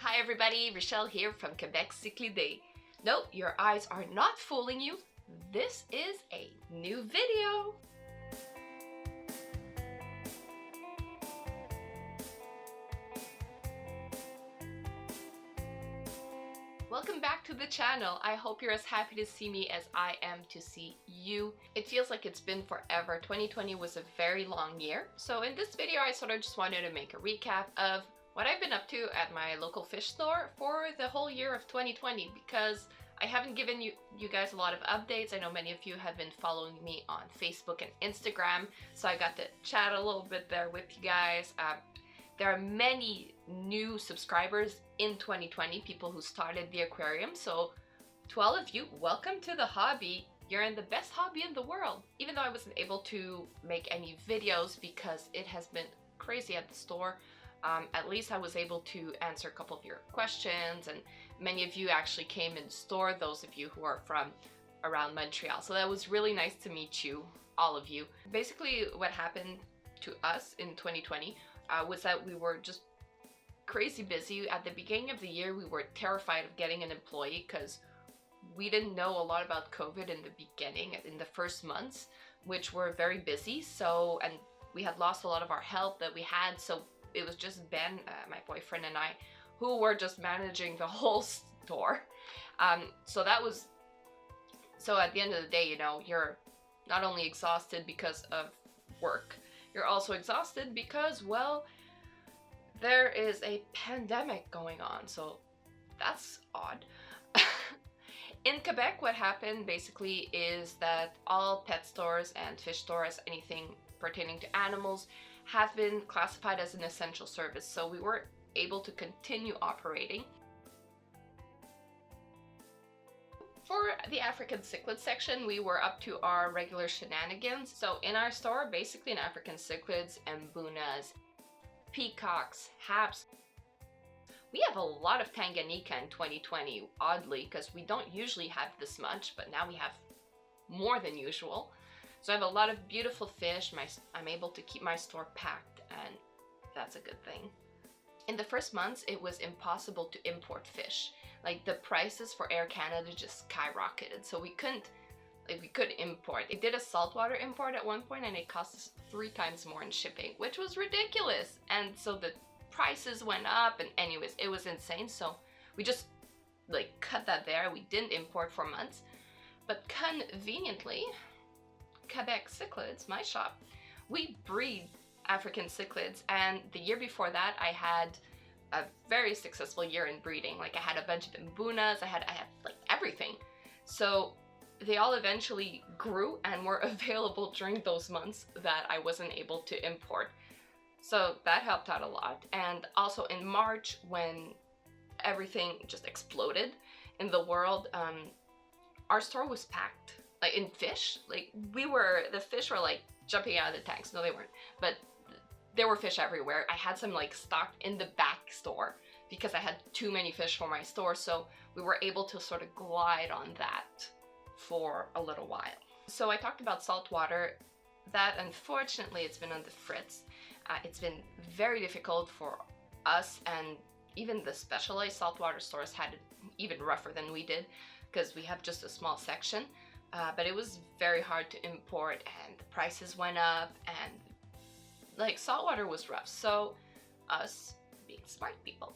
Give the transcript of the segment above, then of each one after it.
Hi everybody, Rochelle here from Quebec CICHLID. No, your eyes are not fooling you. This is a new video. Welcome back to the channel. I hope you're as happy to see me as I am to see you. It feels like it's been forever. 2020 was a very long year. So in this video, I sort of just wanted to make a recap of what I've been up to at my local fish store for the whole year of 2020, because I haven't given you guys a lot of updates. I know many of you have been following me on Facebook and Instagram, so I got to chat a little bit there with you guys. There are many new subscribers in 2020, people who started the aquarium. So to all of you, welcome to the hobby. You're in the best hobby in the world. Even though I wasn't able to make any videos because it has been crazy at the store, at least I was able to answer a couple of your questions, and many of you actually came in store, those of you who are from around Montreal. So that was really nice to meet you, all of you. Basically what happened to us in 2020 was that we were just crazy busy. At the beginning of the year, we were terrified of getting an employee because we didn't know a lot about COVID in the beginning, in the first months, which were very busy. So, and we had lost a lot of our help that we had. So it was just Ben, my boyfriend, and I who were just managing the whole store. So at the end of the day, you know, you're not only exhausted because of work, you're also exhausted because, well, there is a pandemic going on, so that's odd. In Quebec, what happened basically is that all pet stores and fish stores, anything pertaining to animals, have been classified as an essential service, so we were able to continue operating. For the African cichlid section, we were up to our regular shenanigans. So in our store, basically in African cichlids, mbunas, peacocks, haps. We have a lot of Tanganyika in 2020, oddly, because we don't usually have this much, but now we have more than usual. So I have a lot of beautiful fish. I'm able to keep my store packed, and that's a good thing. In the first months, it was impossible to import fish. Like, the prices for Air Canada just skyrocketed, so we couldn't import. It did a saltwater import at one point, and it cost us 3 times more in shipping, which was ridiculous. And so the prices went up, and anyways, it was insane. So we just cut that there. We didn't import for months, but conveniently, Quebec CICHLIDS, my shop, we breed African cichlids, and the year before that I had a very successful year in breeding. Like, I had a bunch of mbunas, I had like everything. So they all eventually grew and were available during those months that I wasn't able to import. So that helped out a lot. And also in March, when everything just exploded in the world, our store was packed. Like, in fish, the fish were like jumping out of the tanks. No, they weren't, but there were fish everywhere. I had some stocked in the back store because I had too many fish for my store, so we were able to sort of glide on that for a little while. So I talked about saltwater. That, unfortunately, it's been on the fritz. It's been very difficult for us, and even the specialized saltwater stores had it even rougher than we did because we have just a small section. But it was very hard to import, and the prices went up, and saltwater was rough. So us being smart people.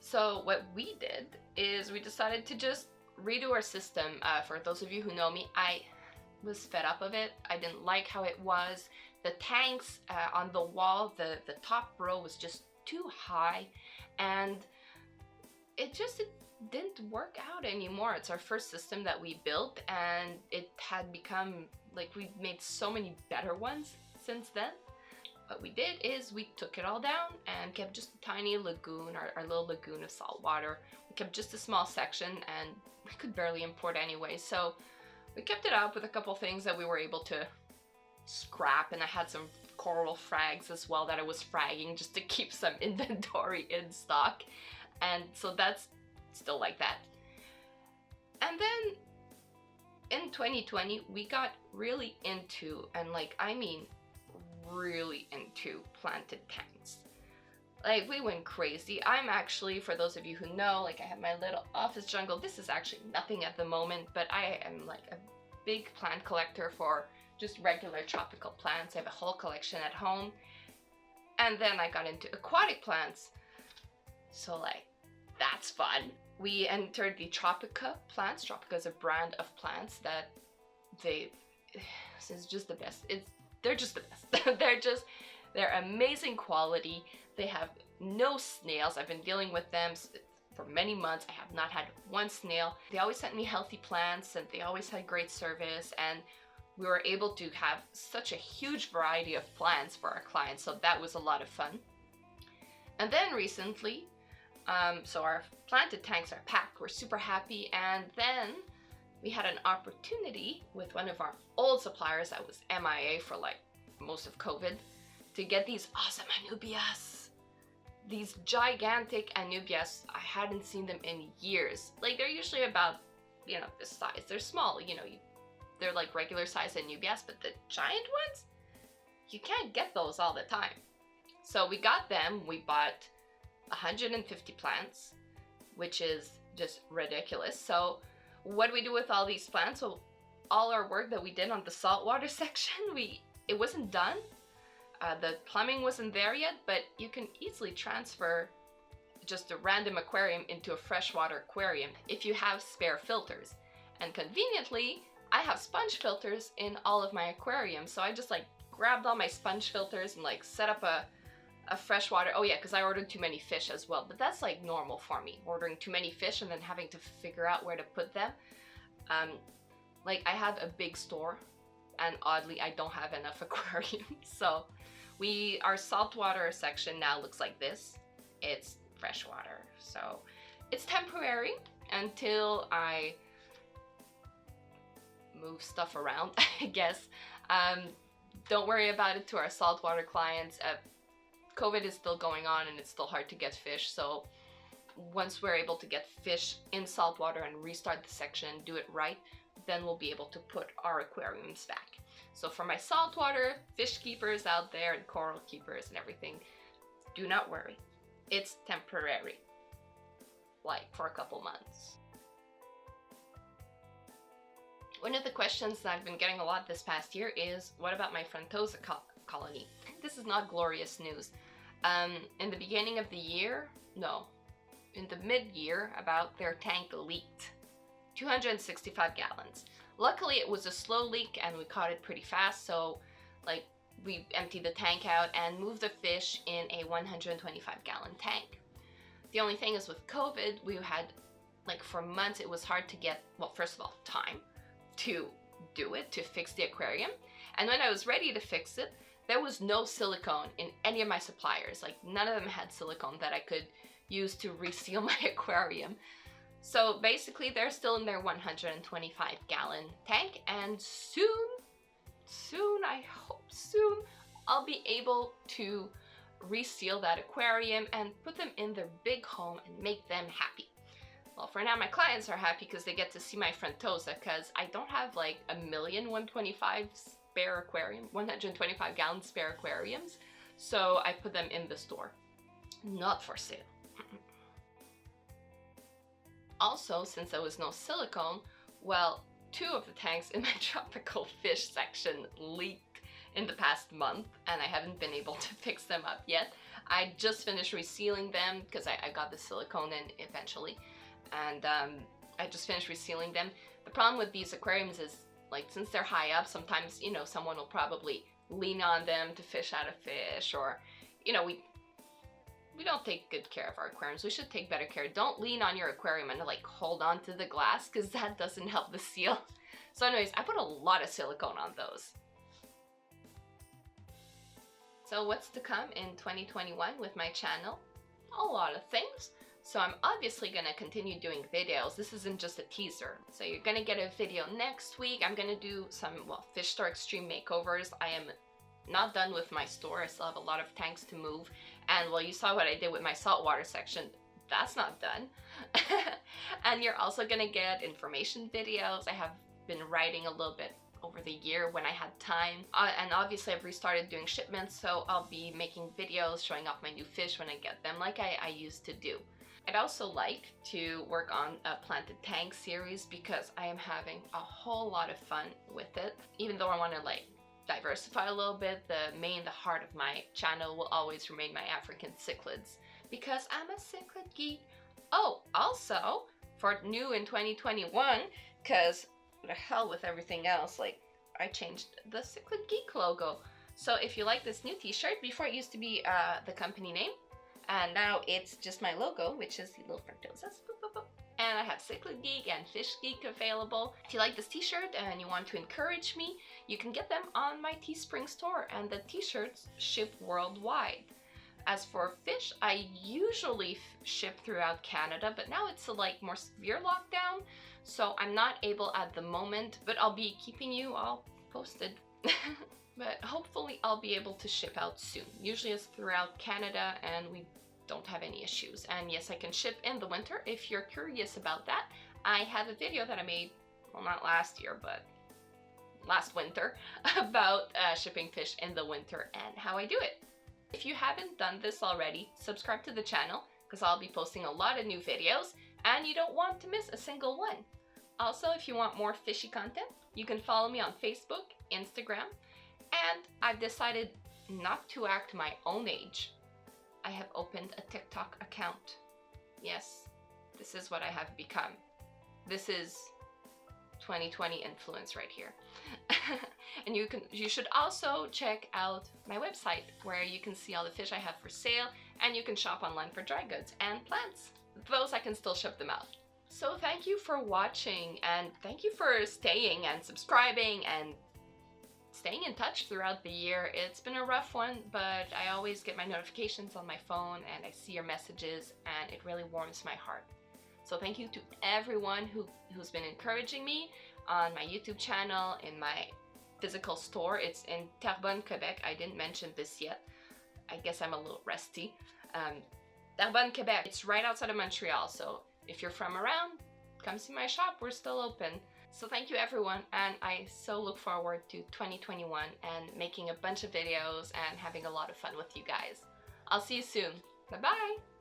So what we did is we decided to just redo our system. For those of you who know me, I was fed up of it. I didn't like how it was. The tanks on the wall, the top row was just too high, and it didn't work out anymore. It's our first system that we built, and it had become we've made so many better ones since then. What we did is we took it all down and kept just a tiny lagoon, our little lagoon of salt water. We kept just a small section, and we could barely import anyway, so we kept it up with a couple things that we were able to scrap, and I had some coral frags as well that I was fragging just to keep some inventory in stock, and so that's still like that. And then in 2020, we got really into, and I mean really into, planted tanks. Like, we went crazy. I'm actually, for those of you who know, like, I have my little office jungle. This is actually nothing at the moment, but I am like a big plant collector for just regular tropical plants. I have a whole collection at home. And then I got into aquatic plants. So like, that's fun. We entered the Tropica plants. Tropica is a brand of plants that it's just the best. They're just the best. They're amazing quality. They have no snails. I've been dealing with them for many months. I have not had one snail. They always sent me healthy plants and they always had great service, and we were able to have such a huge variety of plants for our clients, so that was a lot of fun. And then recently, so our planted tanks are packed. We're super happy, and then we had an opportunity with one of our old suppliers that was MIA for like most of COVID to get these awesome anubias. These gigantic anubias. I hadn't seen them in years. Like, they're usually about, you know, this size. They're small, you know, they're like regular size anubias, but the giant ones, you can't get those all the time. So we got them. We bought 150 plants, which is just ridiculous. So what do we do with all these plants? So all our work that we did on the saltwater section, it wasn't done. The plumbing wasn't there yet, but you can easily transfer just a random aquarium into a freshwater aquarium if you have spare filters. And conveniently, I have sponge filters in all of my aquariums, so I just like grabbed all my sponge filters and like set up a freshwater. Oh yeah, because I ordered too many fish as well, but that's like normal for me, ordering too many fish and then having to figure out where to put them. Like, I have a big store, and oddly I don't have enough aquariums, so our saltwater section now looks like this. It's freshwater, so it's temporary until I move stuff around, I guess. Don't worry about it to our saltwater clients. COVID is still going on and it's still hard to get fish, so once we're able to get fish in saltwater and restart the section and do it right, then we'll be able to put our aquariums back. So for my saltwater fish keepers out there and coral keepers and everything, do not worry. It's temporary, like for a couple months. One of the questions that I've been getting a lot this past year is, what about my Frontosa colony? This is not glorious news. In the beginning of the year, in the mid-year, about, their tank leaked 265 gallons. Luckily, it was a slow leak and we caught it pretty fast, so like, we emptied the tank out and moved the fish in a 125-gallon tank. The only thing is, with COVID, we had, like, for months it was hard to get, well, first of all, time to do it, to fix the aquarium. And when I was ready to fix it, there was no silicone in any of my suppliers. Like, none of them had silicone that I could use to reseal my aquarium. So basically, they're still in their 125-gallon tank, and soon, I hope soon, I'll be able to reseal that aquarium and put them in their big home and make them happy. Well, for now, my clients are happy because they get to see my Frontosa, because I don't have like 1,125 spare aquarium, 125-gallon spare aquariums, so I put them in the store, not for sale. Also, since there was no silicone, well, 2 of the tanks in my tropical fish section leaked in the past month, and I haven't been able to fix them up yet. I just finished resealing them because I got the silicone in eventually, and I just finished resealing them. The problem with these aquariums is, like, since they're high up, sometimes, you know, someone will probably lean on them to fish out a fish, or, you know, we don't take good care of our aquariums. We should take better care. Don't lean on your aquarium and like hold on to the glass, because that doesn't help the seal. So anyways, I put a lot of silicone on those. So what's to come in 2021 with my channel? A lot of things. So I'm obviously gonna continue doing videos. This isn't just a teaser. So you're gonna get a video next week. I'm gonna do some, well, Fish Store Extreme makeovers. I am not done with my store. I still have a lot of tanks to move. And well, you saw what I did with my saltwater section. That's not done. And you're also gonna get information videos. I have been writing a little bit over the year when I had time. And obviously I've restarted doing shipments, so I'll be making videos showing off my new fish when I get them like I used to do. I'd also like to work on a planted tank series because I am having a whole lot of fun with it. Even though I want to like diversify a little bit, the heart of my channel will always remain my African cichlids because I'm a cichlid geek. Oh, also for new in 2021, because the hell with everything else, like I changed the Cichlid Geek logo. So if you like this new t-shirt, before it used to be the company name, and now it's just my logo, which is the little Frontosas. And I have Cichlid Geek and Fish Geek available. If you like this t-shirt and you want to encourage me, you can get them on my Teespring store, and the t-shirts ship worldwide. As for fish, I usually ship throughout Canada, but now it's a like more severe lockdown, so I'm not able at the moment, but I'll be keeping you all posted. But hopefully I'll be able to ship out soon. Usually it's throughout Canada and we don't have any issues. And yes, I can ship in the winter if you're curious about that. I have a video that I made, well, not last year, but last winter, about shipping fish in the winter and how I do it. If you haven't done this already, subscribe to the channel because I'll be posting a lot of new videos and you don't want to miss a single one. Also, if you want more fishy content, you can follow me on Facebook, Instagram, and I've decided not to act my own age. I have opened a TikTok account. Yes, this is what I have become. This is 2020 influence right here. And you should also check out my website where you can see all the fish I have for sale, and you can shop online for dry goods and plants. Those I can still ship them out. So thank you for watching, and thank you for staying and subscribing and staying in touch throughout the year. It's been a rough one, but I always get my notifications on my phone and I see your messages, and it really warms my heart. So thank you to everyone who's been encouraging me on my YouTube channel, in my physical store. It's in Terrebonne, Quebec. I didn't mention this yet. I guess I'm a little rusty. Terrebonne, Quebec. It's right outside of Montreal, so if you're from around, come see my shop. We're still open. So thank you everyone, and I so look forward to 2021 and making a bunch of videos and having a lot of fun with you guys. I'll see you soon. Bye bye!